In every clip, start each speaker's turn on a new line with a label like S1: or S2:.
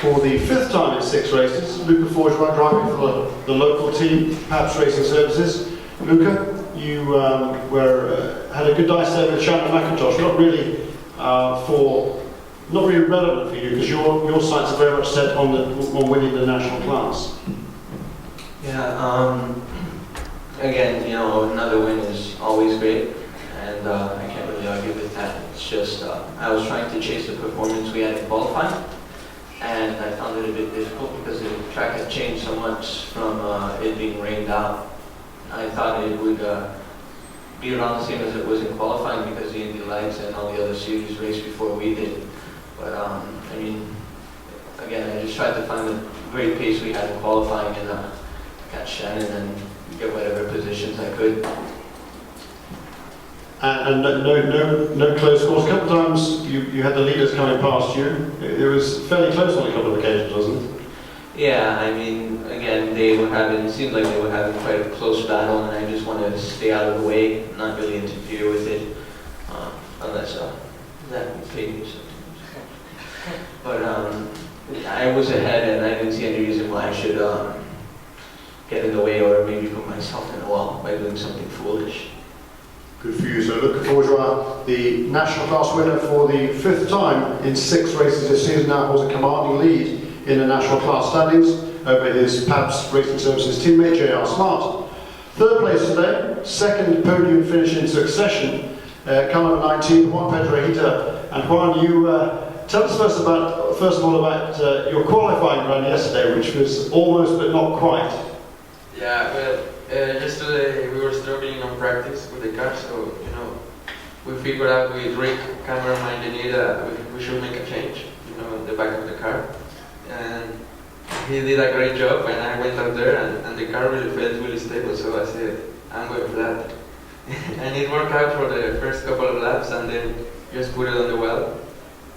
S1: for the 5th time in 6 races. Luca Forgeron driving for the local team, Pabst Racing Services. Luca, you had a good dice there with Shannon McIntosh. Not really relevant for you because your sights are very much set on winning the national class.
S2: Yeah. Again, another win is always great, and I can't really argue with that. It's just I was trying to chase the performance we had in qualifying, and I found it a bit difficult because the track had changed so much from it being rained out. I thought it would be around the same as it was in qualifying because the Indy Lights and all the other series raced before we did. But again, I just tried to find the great pace we had in qualifying and catch Shannon and get whatever positions I could.
S1: And no close calls. A couple of times you had the leaders coming past you. It was fairly close on a couple of occasions, wasn't it?
S2: Yeah, again, it seemed like they were having quite a close battle, and I just wanted to stay out of the way, not really interfere with it, unless that paid me something. But I was ahead, and I didn't see any reason why I should get in the way or maybe put myself in a wall by doing something foolish.
S1: Good for you. So Luca Forgeron, the national class winner for the 5th time in 6 races this season, now holds a commanding lead in the national class standings over his Pabst Racing Services teammate J.R. Smart. 3rd place today, 2nd podium finish in succession, car number 19, Juan Pedrohita. And Juan, you tell us first of all about your qualifying run yesterday, which was almost but not quite.
S3: Yeah, well, yesterday we were struggling on practice with the car, so we figured out with Rick, cameraman engineer, that we should make a change, in the back of the car, and he did a great job. And I went out there, and the car really felt really stable. So I said, I'm going for that, and it worked out for the first couple of laps, and then just put it on the well.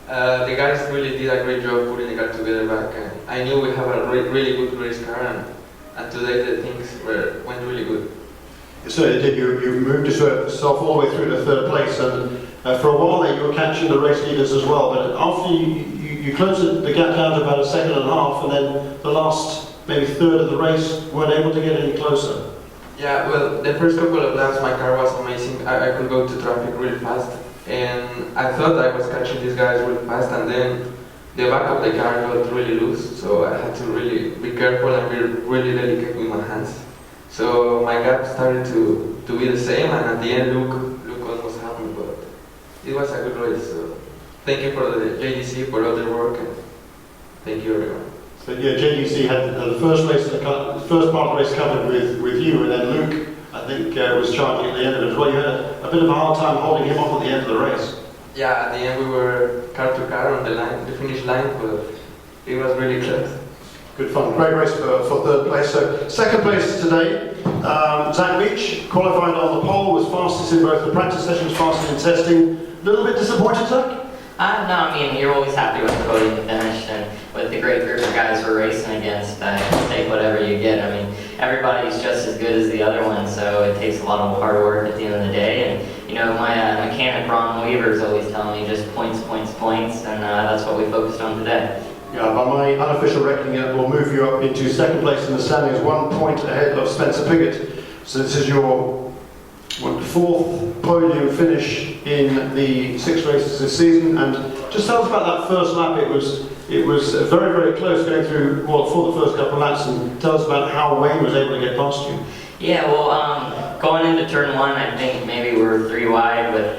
S3: The guys really did a great job putting the car together back, and I knew we have a really good race car. And today the things went really good.
S1: So you did. You moved yourself all the way through to 3rd place, and for a while there you were catching the race leaders as well. But after you closed the gap down to about a 1.5 seconds, and then the last maybe 1/3 of the race weren't able to get any closer.
S3: Yeah, well, the first couple of laps my car was amazing. I could go to traffic really fast, and I thought I was catching these guys really fast, and then the back of the car got really loose, so I had to really be careful and be really delicate with my hands. So my gap started to be the same, and at the end Luke almost helped me, but it was a good race. So thank you for the JDC for all their work, and thank you everyone.
S1: So yeah, JDC had the first part of the race covered with you, and then Luke, I think, was charging at the end of it as well. You had a bit of a hard time holding him off at the end of the race.
S3: Yeah, at the end we were car to car on the finish line, but it was really close.
S1: Good fun, great race for 3rd place. So 2nd place today, Zach Beach, qualified on the pole, was fastest in both the practice sessions, fastest in testing. A little bit disappointed, Zach?
S4: No, you're always happy with the podium finish, and with the great group of guys we're racing against, take whatever you get. Everybody's just as good as the other one, so it takes a lot of hard work at the end of the day. And my mechanic Ron Weaver is always telling me just points, and that's what we focused on today.
S1: Yeah, by my unofficial reckoning, it will move you up into 2nd place in the standings, 1 point ahead of Spencer Piggott. So this is your 4th podium finish in the 6 races this season. And just tell us about that first lap. It was very, very close going through, for the first couple of laps, and tell us about how Wayne was able to get past you.
S4: Yeah, well, going into turn 1, I think maybe we were 3 wide with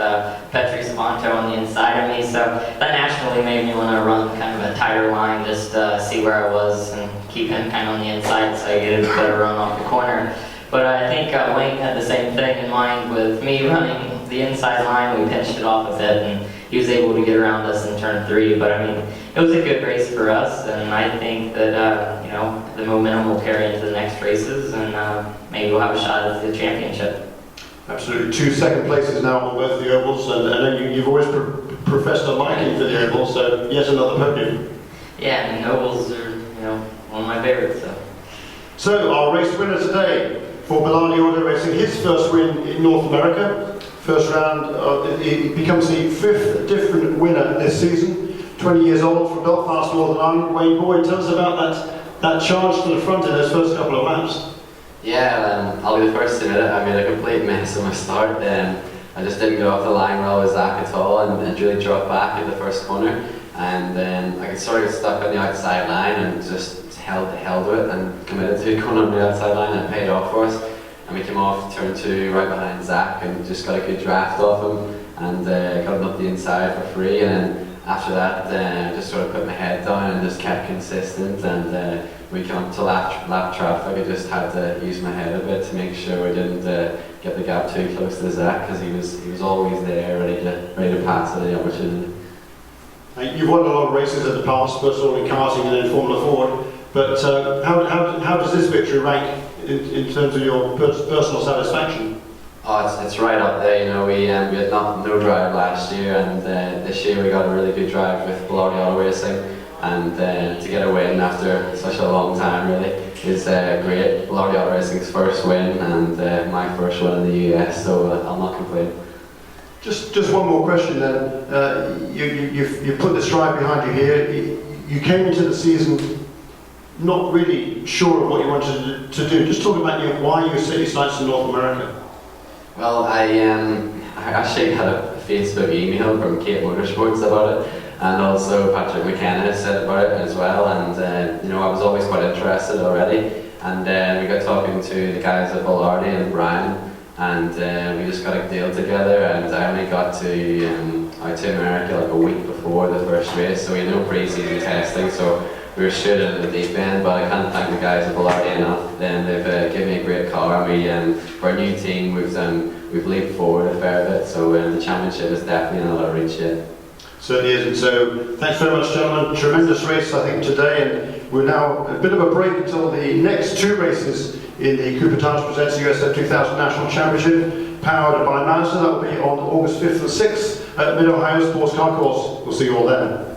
S4: Petri Savanto on the inside of me, so that naturally made me want to run kind of a tighter line, just see where I was and keep him kind of on the inside so I get a better run off the corner. But I think Wayne had the same thing in mind with me running the inside line. We pinched it off a bit, and he was able to get around us in turn 3. But it was a good race for us, and I think that the momentum will carry into the next races, and maybe we'll have a shot at the championship.
S1: Absolutely, 2 2nd places now on both the ovals, and I know you've always professed a liking for the ovals, so yet another podium.
S4: Yeah, ovals are one of my favorites.
S1: So our race winner today for Milani Auto Racing, his first win in North America. First round, he becomes the 5th different winner this season. 20 years old from Belfast, Northern Ireland. Wayne Boyd, tell us about that charge to the front in those first couple of laps.
S5: Yeah, I'll be the first to admit it. I made a complete mess of my start. I just didn't get off the line well with Zach at all, and really dropped back at the first corner. And then I could sort of get stuck on the outside line and just held to it and committed to going on the outside line, and it paid off for us. And we came off turn 2 right behind Zach and just got a good draft off him, and got him up the inside for free. And then after that, I just sort of put my head down and just kept consistent. And when we came up to lap traffic, I just had to use my head a bit to make sure we didn't get the gap too close to Zach, because he was always there, ready to pass at any opportunity.
S1: You've won a lot of races in the past, first of all in karting and then Formula Ford. But how does this victory rank in terms of your personal satisfaction?
S5: Oh, it's right up there. You know, we had no drive last year, and this year we got a really good drive with Milwaukee Mile Racing, and to get a win after such a long time really is great. Milwaukee Mile Racing's first win, and my first one in the US, so I'll not complain.
S1: Just one more question then. You've put this drive behind you here. You came into the season not really sure of what you wanted to do. Just talk about why you set your sights in North America.
S5: Well, I actually had a Facebook email from Kate Motorsports about it, and also Patrick McKenna said about it as well. And you know, I was always quite interested already. And we got talking to the guys at Velarde and Brian, and we just got a deal together. And I only got to out to America like a week before the first race, so we had no pre-season testing. So we were straight into the deep end, but I can't thank the guys at Velarde enough. They've given me a great car, and for a new team, we've leaped forward a fair bit. So the championship is definitely in a lot of reach yet.
S1: Certainly is, and so thanks very much, gentlemen. Tremendous race, I think, today, and we're now a bit of a break until the next 2 races in the Coupetage presents the USF2000 National Championship, powered by Mazda. That will be on August 5th and 6th at Mid-Ohio Sports Car Course. We'll see you all then.